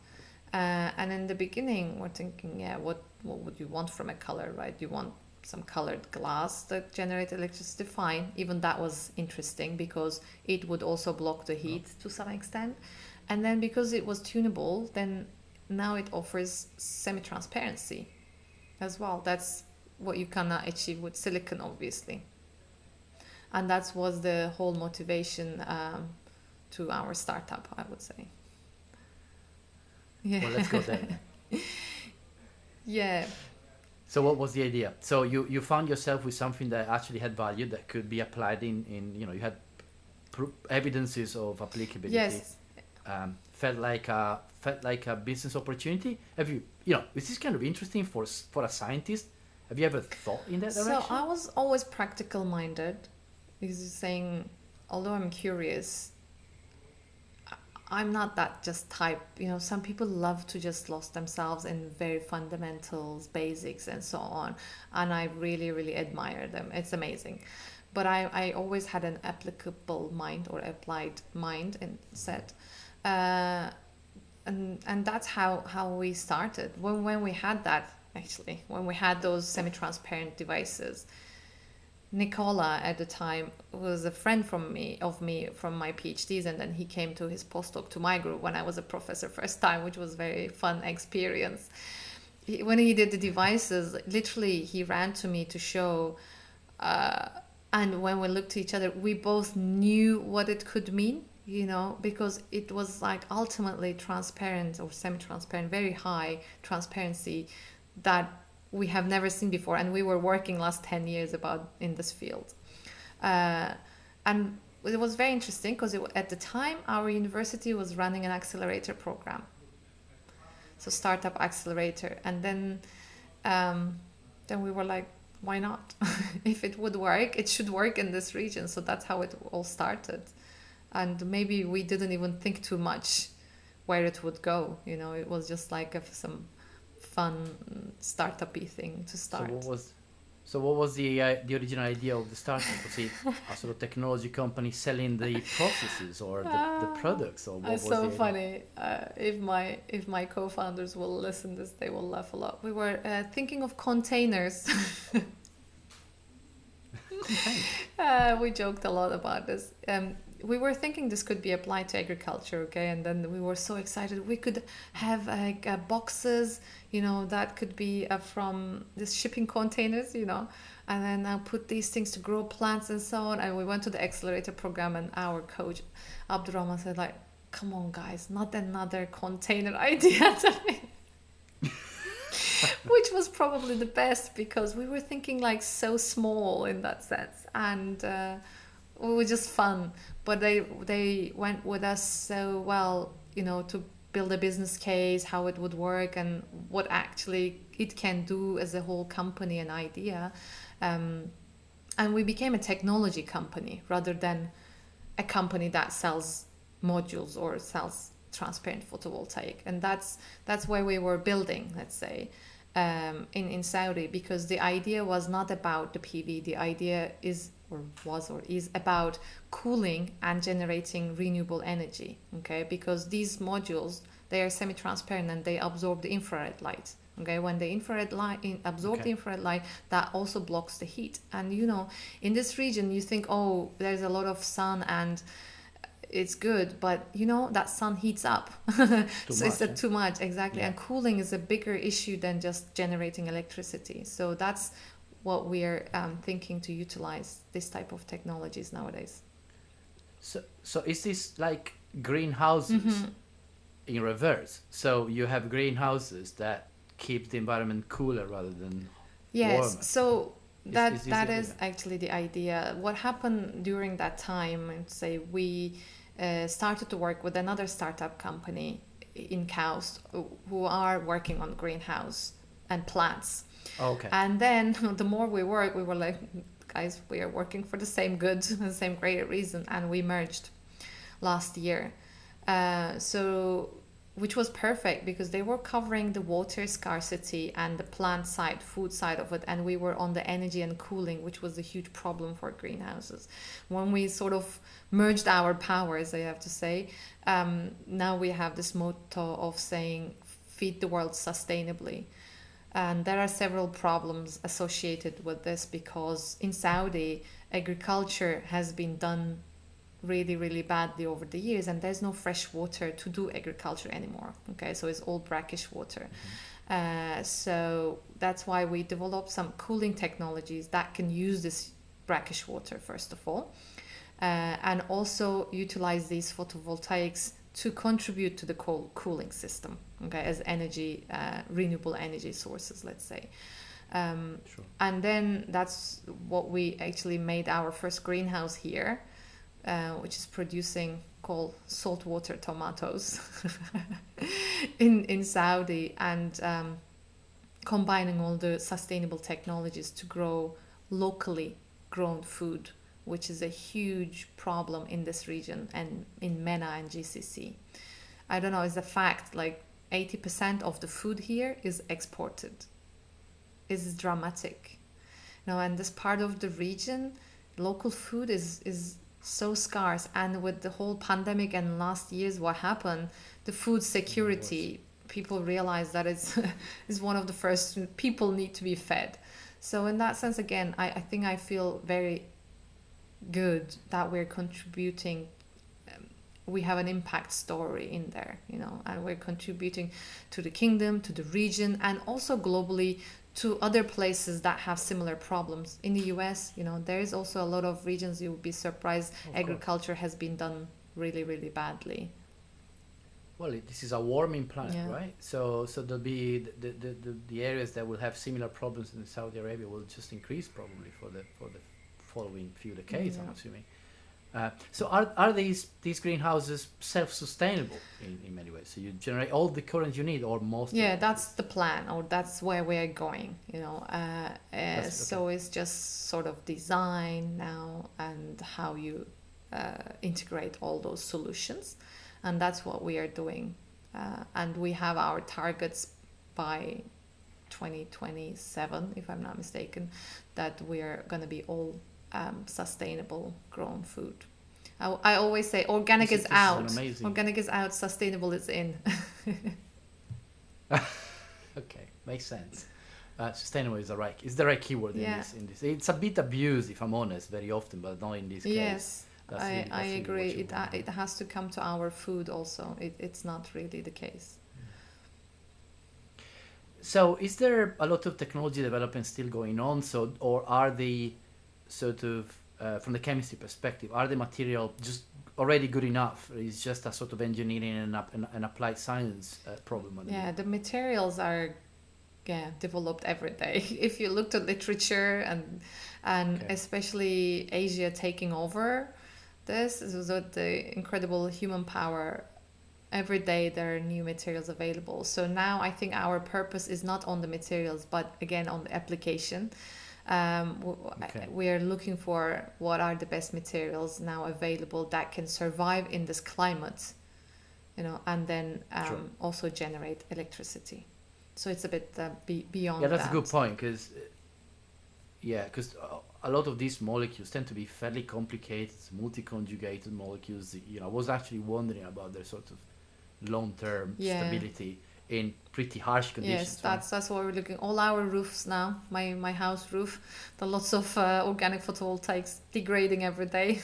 And in the beginning, we're thinking, yeah, what would you want from a color, right? You want some colored glass that generate electricity, fine. Even that was interesting because it would also block the heat to some extent. And then because it was tunable, then now it offers semi-transparency as well. That's what you cannot achieve with silicon, obviously. And that was the whole motivation to our startup, I would say. Yeah. Well, let's go there. Yeah. So what was the idea? So you found yourself with something that actually had value, that could be applied in you had evidences of applicability. Yes. Felt like a business opportunity. Have you is this kind of interesting for a scientist? Have you ever thought in that So direction? I was always practical minded. Because you're saying, although I'm curious, I'm not that just type. You know, some people love to just lost themselves in very fundamentals, basics, and so on. And I really, really admire them. It's amazing. But I always had an applicable mind or applied mind and said, uh, and that's how we started. When we had that, actually, when we had those semi-transparent devices, Nicola at the time was a friend of me from my PhDs, and then he came to his postdoc to my group when I was a professor first time, which was very fun experience. When he did the devices, literally he ran to me to show, uh, and when we looked at each other, we both knew what it could mean, you know, because it was like ultimately transparent or semi-transparent, very high transparency that we have never seen before, and we were working last 10 years about in this field. uh, and it was very interesting because at the time our university was running an accelerator program, so startup accelerator, and then we were like, why not? If it would work, it should work in this region. So that's how it all started, and maybe we didn't even think too much where it would go, you know. It was just like some fun startup-y thing to So what start. was the original idea of the startup? Was it a sort of technology company selling the processes or the products, or what It's was so the idea? funny. If my co-founders will listen this, they will laugh a lot. We were thinking of containers. Containers. We joked a lot about this. We were thinking this could be applied to agriculture, okay? And then we were so excited. We could have like boxes, you know, that could be from this shipping containers, you know, and then I'll put these things to grow plants and so on. And we went to the accelerator program, and our coach, Abdurrahman, said like, "Come on, guys, not another container idea." Which was probably the best because we were thinking like so small in that sense, and it was just fun. But they went with us so well, you know, to build a business case, how it would work, and what actually it can do as a whole company and idea. Um, and we became a technology company rather than a company that sells modules or sells transparent photovoltaic. And that's where we were building, let's say, in Saudi, because the idea was not about the PV. The idea is or was or is about cooling and generating renewable energy. Okay, because these modules, they are semi-transparent and they absorb the infrared light. Okay, when the infrared light absorb Okay. the infrared light, that also blocks the heat. And you know, in this region, you think, oh, there's a lot of sun and it's good, but you know that sun heats up. Too So it's much, eh? too much, exactly. Yeah. And cooling is a bigger issue than just generating electricity. So that's what we're thinking to utilize this type of technologies nowadays. So is this like greenhouses Hmm. in reverse? So you have greenhouses that keep the environment cooler rather than Yes, warmer. so Is this that the is idea? actually the idea. What happened during that time, I'd say we started to work with another startup company in cows who are working on greenhouse and plants. Oh, okay. And then the more we work, we were like, guys, we are working for the same good, the same greater reason, and we merged last year. So which was perfect because they were covering the water scarcity and the plant side, food side of it, and we were on the energy and cooling, which was a huge problem for greenhouses. When we sort of merged our powers, I have to say, now we have this motto of saying, feed the world sustainably. And there are several problems associated with this because in Saudi, agriculture has been done really, really badly over the years, and there's no fresh water to do agriculture anymore. Okay, so it's all brackish water. So that's why we developed some cooling technologies that can use this brackish water, first of all, and also utilize these photovoltaics to contribute to the cooling system, okay, as energy, renewable energy sources, let's say. Sure. And then that's what we actually made our first greenhouse here, which is producing called saltwater tomatoes in Saudi, and combining all the sustainable technologies to grow locally grown food, which is a huge problem in this region and in MENA and GCC. I don't know, it's a fact, like 80% of the food here is exported. It's dramatic. Now, and this part of the region, local food is so scarce. And with the whole pandemic and last year's what happened, the food security, people realize that it's is one of the first people need to be fed. So in that sense, again, I think I feel very good that we're contributing. We have an impact story in there, you know, and we're contributing to the kingdom, to the region, and also globally to other places that have similar problems. In the US, you know, there is also a lot of regions you would be surprised agriculture has been done really, really badly. Well, this is a warming planet, Yeah. right? So there'll be the areas that will have similar problems in Saudi Arabia will just increase probably for the following few decades, I'm Yeah. assuming. So are these greenhouses self-sustainable in many ways? So you generate all the current you need, or most of Yeah, it? that's the plan, or that's where we're going, you know. So it's just sort of design now and how you integrate all those solutions. And that's what we are doing. And we have our targets by 2027, if I'm not mistaken, that we're going to be all sustainable grown food. I always say organic This is is out. an amazing. Organic is out, sustainable is in. Okay, makes sense. Sustainable is the right keyword Yeah. in this. It's a bit abused, if I'm honest, very often, but not in this case. Yes, That's I really what agree. you want. It has to come to our food also. It's not really the case. So, is there a lot of technology development still going on? So, or are the sort of from the chemistry perspective, are the material just already good enough? Or is just a sort of engineering and applied science problem? Yeah, the materials are developed every day. If you look at literature and Okay. especially Asia taking over, this is with the incredible human power. Every day there are new materials available. So now I think our purpose is not on the materials, but again on the application. Okay. We are looking for what are the best materials now available that can survive in this climate, you know, and then Sure. also generate electricity. So it's a bit beyond Yeah, that's that. a good point because a lot of these molecules tend to be fairly complicated, multi-conjugated molecules. You know, I was actually wondering about their sort of long-term Yeah. stability in pretty harsh conditions. Yes, that's what we're looking. All our roofs now, my house roof, the lots of organic photovoltaics degrading every day.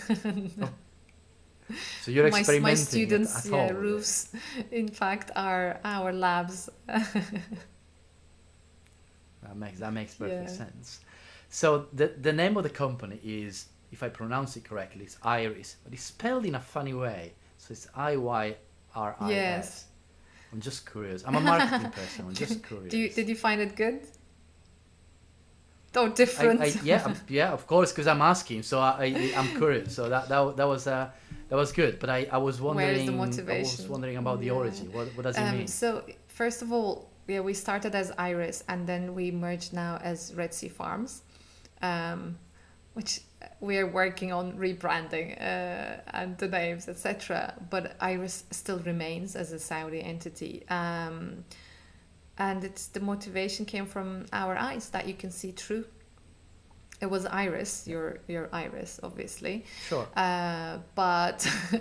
So you're my experimenting students' at home. with it. roofs, in fact, are our labs. That makes perfect Yeah. sense. So the name of the company is, if I pronounce it correctly, it's Iris, but it's spelled in a funny way. So it's IYRIS. Yes. I'm just curious. I'm a marketing person. I'm just curious. Did you find it good? Oh, different. Yeah, of course, because I'm asking, so I'm curious. So that was good. But I was wondering. Where is the I was motivation? wondering about the Yeah. origin. What does it mean? So first of all, we started as Iris, and then we merged now as Red Sea Farms, which we are working on rebranding and the names, etc. But Iris still remains as a Saudi entity. And the motivation came from our eyes that you can see through. It was Iris, your Iris, obviously. Sure. But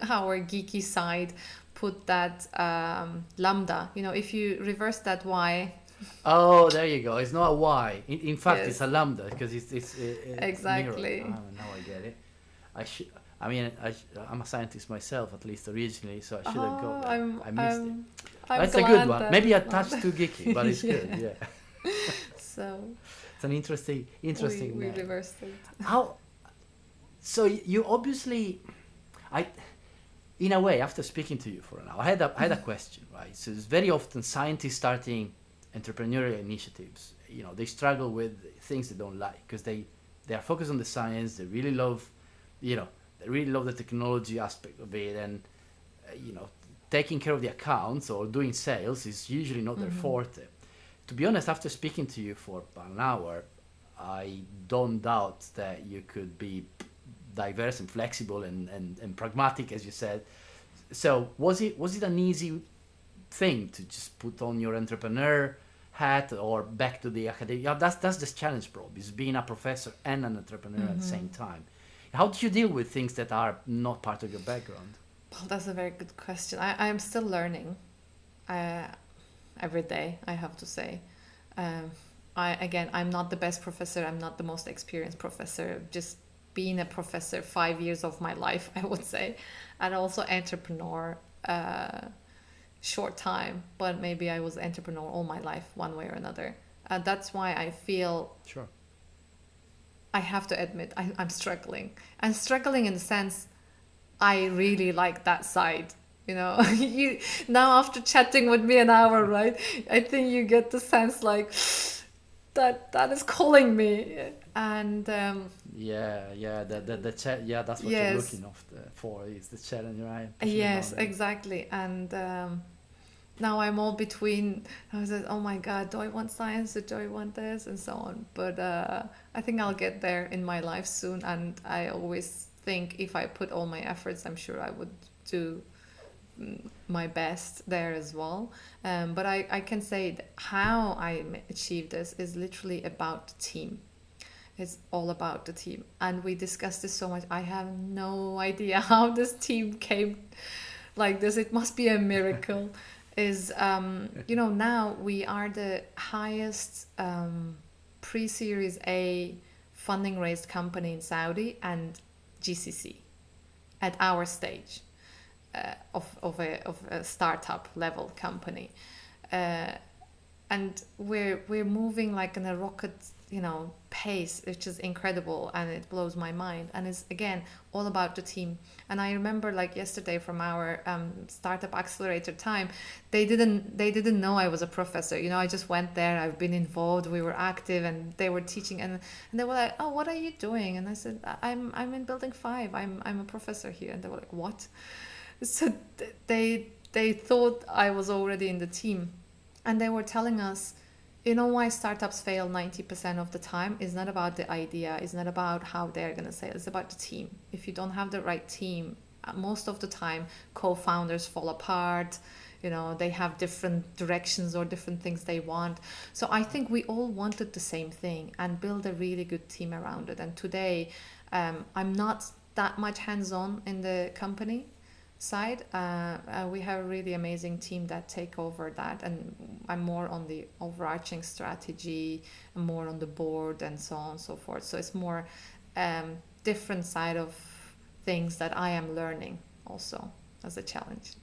our geeky side put that lambda. You know, if you reverse that Y. Oh, there you go. It's not a Y. In fact, Yes. it's a lambda because it's Exactly. mirrored. Oh, now I get it. I'm a scientist myself, at least originally, so I should have got that. I missed it. That's a good one. Maybe a touch too geeky, but it's good. Yeah. So It's an interesting we name. reversed it. How? So you obviously, in a way, after speaking to you for an hour, I had a question, right? So it's very often scientists starting entrepreneurial initiatives. You know, they struggle with things they don't like because they are focused on the science. They really love, they really love the technology aspect of it, and taking care of the accounts or doing sales is usually not their forte. to be honest, after speaking to you for about an hour, I don't doubt that you could be diverse and flexible and pragmatic, as you said. So was it an easy thing to just put on your entrepreneur hat or back to the academic? Yeah, that's the challenge, probably, is being a professor and an entrepreneur at the same time. How do you deal with things that are not part of your background? Well, that's a very good question. I am still learning uh, every day, I have to say. Um, I'm not the best professor. I'm not the most experienced professor. Just being a professor 5 years of my life, I would say, and also entrepreneur. Short time, but maybe I was entrepreneur all my life, one way or another. That's why I feel Sure. I have to admit I'm struggling. I'm struggling in the sense I really like that side. You know, you now after chatting with me an hour, right? I think you get the sense like that is calling me, and Yeah, yeah, that's what you're yes, looking for, is the challenge, right? Pushing the yes, boundaries. exactly, and now I'm all between. I was like, oh my God, do I want science or do I want this and so on? But I think I'll get there in my life soon. And I always think if I put all my efforts, I'm sure I would do my best there as well. But I can say that how I achieve this is literally about the team. It's all about the team. And we discussed this so much. I have no idea how this team came like this. It must be a miracle. Is now we are the highest pre-series A funding raised company in Saudi and GCC at our stage of a startup level company, uh, and we're moving like in a rocket, pace, which is incredible, and it blows my mind. And it's again all about the team. And I remember like yesterday from our startup accelerator time, they didn't know I was a professor. I just went there. I've been involved. We were active, and they were teaching, and they were like, "Oh, what are you doing?" And I said, "I'm in building 5. I'm a professor here." And they were like, "What?" So they thought I was already in the team, and they were telling us, why startups fail 90% of the time is not about the idea, it's not about how they're going to sell, it's about the team. If you don't have the right team, most of the time co-founders fall apart. They have different directions or different things they want. So I think we all wanted the same thing and build a really good team around it. And today, I'm not that much hands-on in the company side. We have a really amazing team that take over that, and I'm more on the overarching strategy, and more on the board, and so on and so forth. So it's more different side of things that I am learning also as a challenge.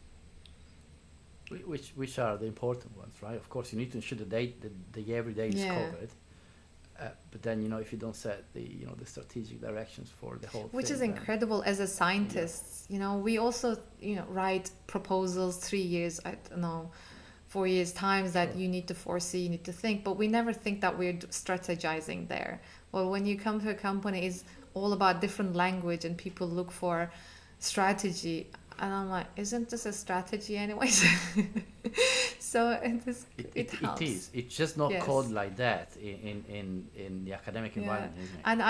Which are the important ones, right? Of course, you need to ensure the everyday is Yeah. covered. But then, if you don't set the strategic directions for the whole Which is thing, then incredible as a yeah, scientist. We also, write proposals 3 years, I don't know, 4 years times that sure. you need to foresee, you need to think, but we never think that we're strategizing there. Well, when you come to a company, it's all about different language and people look for strategy. And I'm like, isn't this a strategy anyways? So it It helps. is. It's just not called Yes. like that in the academic Yeah. environment, isn't it? And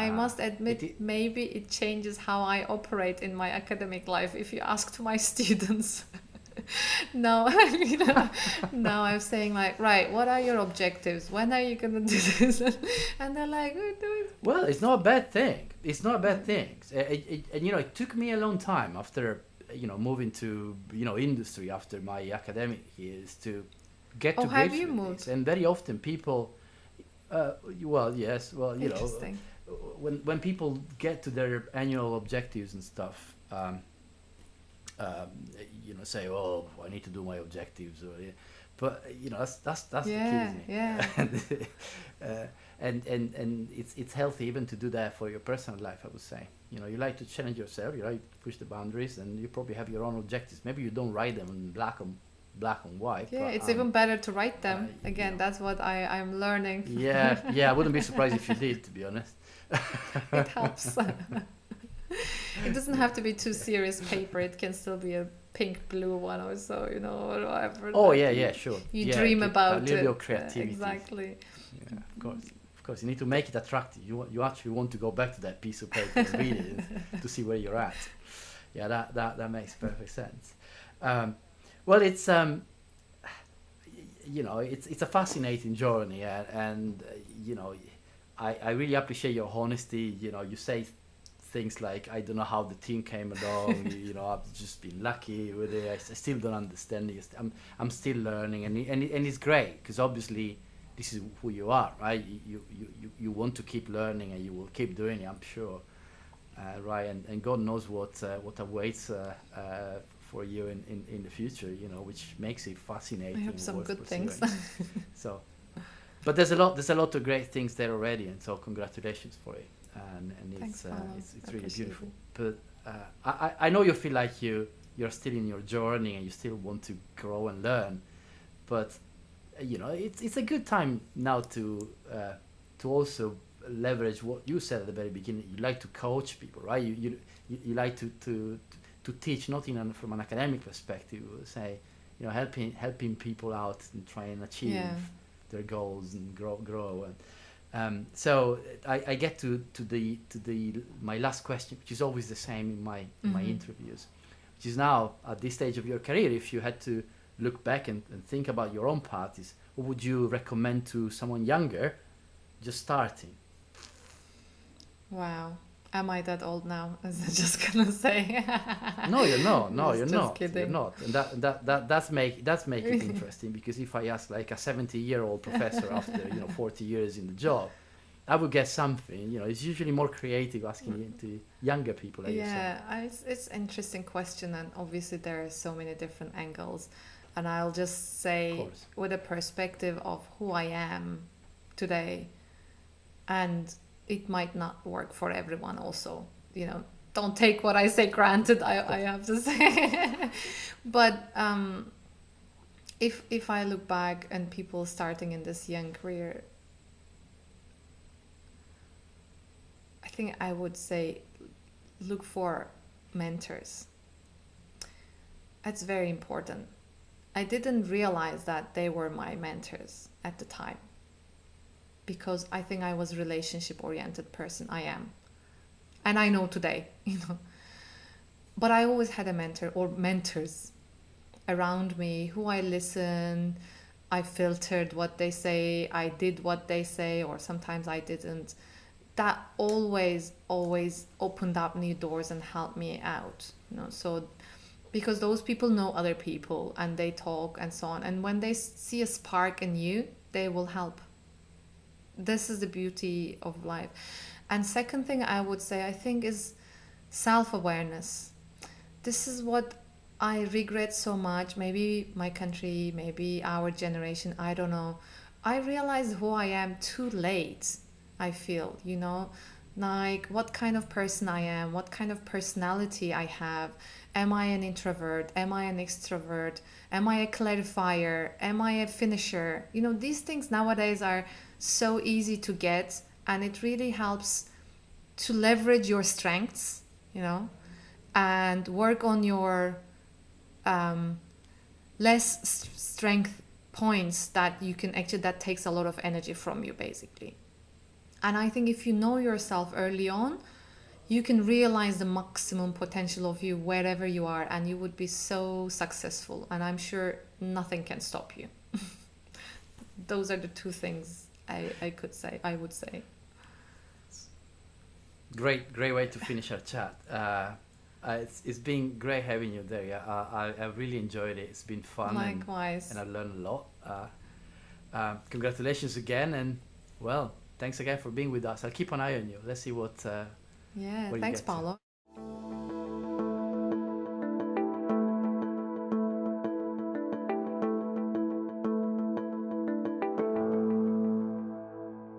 I must It, admit, it maybe it changes how I operate in my academic life. If you ask to my students, now, now I'm saying like, right, what are your objectives? When are you gonna do this? And they're like, we're doing. Well, it's not a bad thing. It's not a Yeah. bad thing. And it took me a long time after moving to industry after my academic years to get Oh, to have grips you with this. moved? And very often people, well, yes, well, Interesting. when people get to their annual objectives and stuff, um, say, "Oh, I need to do my objectives," or, yeah. But that's the key, Yeah, isn't yeah. it? uh, and it's healthy even to do that for your personal life, I would say. You like to challenge yourself, you like to push the boundaries, and you probably have your own objectives. Maybe you don't write them in black on white, Yeah, but it's even better to write them. you Again, know, that's what I'm learning. yeah, I wouldn't be surprised if you did, to be honest. It helps. It doesn't Yeah, have to be too serious paper. It can still be a pink blue one or so, you know, or whatever. Oh that yeah, sure. You Yeah, dream a about little it. bit of creativity. Exactly. Yeah, of course. You need to make it attractive. You actually want to go back to that piece of paper and read it to see where you're at. Yeah, that makes perfect sense. Well, it's it's a fascinating journey, and I really appreciate your honesty. You say things like, I don't know how the team came along. I've just been lucky with it. I still don't understand it. I'm still learning, and it's great because obviously this is who you are, right? You want to keep learning, and you will keep doing it, I'm sure. Right, and God knows what awaits for you in the future, which makes it fascinating. I hope and some worth good pursuing. things. So, but there's a lot of great things there already, and so congratulations for it. And Thanks, Paolo. it's really Appreciate beautiful. it. But I know you feel like you're still in your journey and you still want to grow and learn, but it's a good time now to also leverage what you said at the very beginning. You like to coach people, right? You like to teach, not from an academic perspective, say, helping people out and try and achieve Yeah. their goals and grow. And so I get to my last question, which is always the same in my interviews, which is, now at this stage of your career, if you had to look back and think about your own path, what would you recommend to someone younger just starting? Wow. Am I that old now? As I just gonna say. No, you're not. No, you're Just not. You're kidding. not. And that's make it interesting, because if I ask like a 70-year-old professor after 40 years in the job, I would get something. It's usually more creative asking it to younger people like yourself. Yeah, it's an interesting question, and obviously there are so many different angles. And I'll just Of say, course. with a perspective of who I am today, and it might not work for everyone also, don't take what I say granted, I have to say. But if I look back and people starting in this young career, I think I would say look for mentors. It's very important. I didn't realize that they were my mentors at the time, because I think I was a relationship oriented person. I am. And I know today, But I always had a mentor or mentors around me who I listened, I filtered what they say, I did what they say, or sometimes I didn't. That always opened up new doors and helped me out. So because those people know other people and they talk and so on. And when they see a spark in you, they will help. This is the beauty of life. And second thing I would say, I think, is self-awareness. This is what I regret so much. Maybe my country, maybe our generation, I don't know. I realized who I am too late, I feel, like what kind of person I am, what kind of personality I have. Am I an introvert? Am I an extrovert? Am I a clarifier? Am I a finisher? These things nowadays are so easy to get, and it really helps to leverage your strengths, and work on your less strength points that you can actually, that takes a lot of energy from you, basically. And I think if you know yourself early on, you can realize the maximum potential of you wherever you are, and you would be so successful. And I'm sure nothing can stop you. Those are the two things I would say. Great way to finish our chat. It's been great having you there. Yeah, I really enjoyed it. It's been fun. Likewise. And I learned a lot. Congratulations again, and well, thanks again for being with us. I'll keep an eye on you. Let's see what. Yeah, where you thanks, get to. Paolo.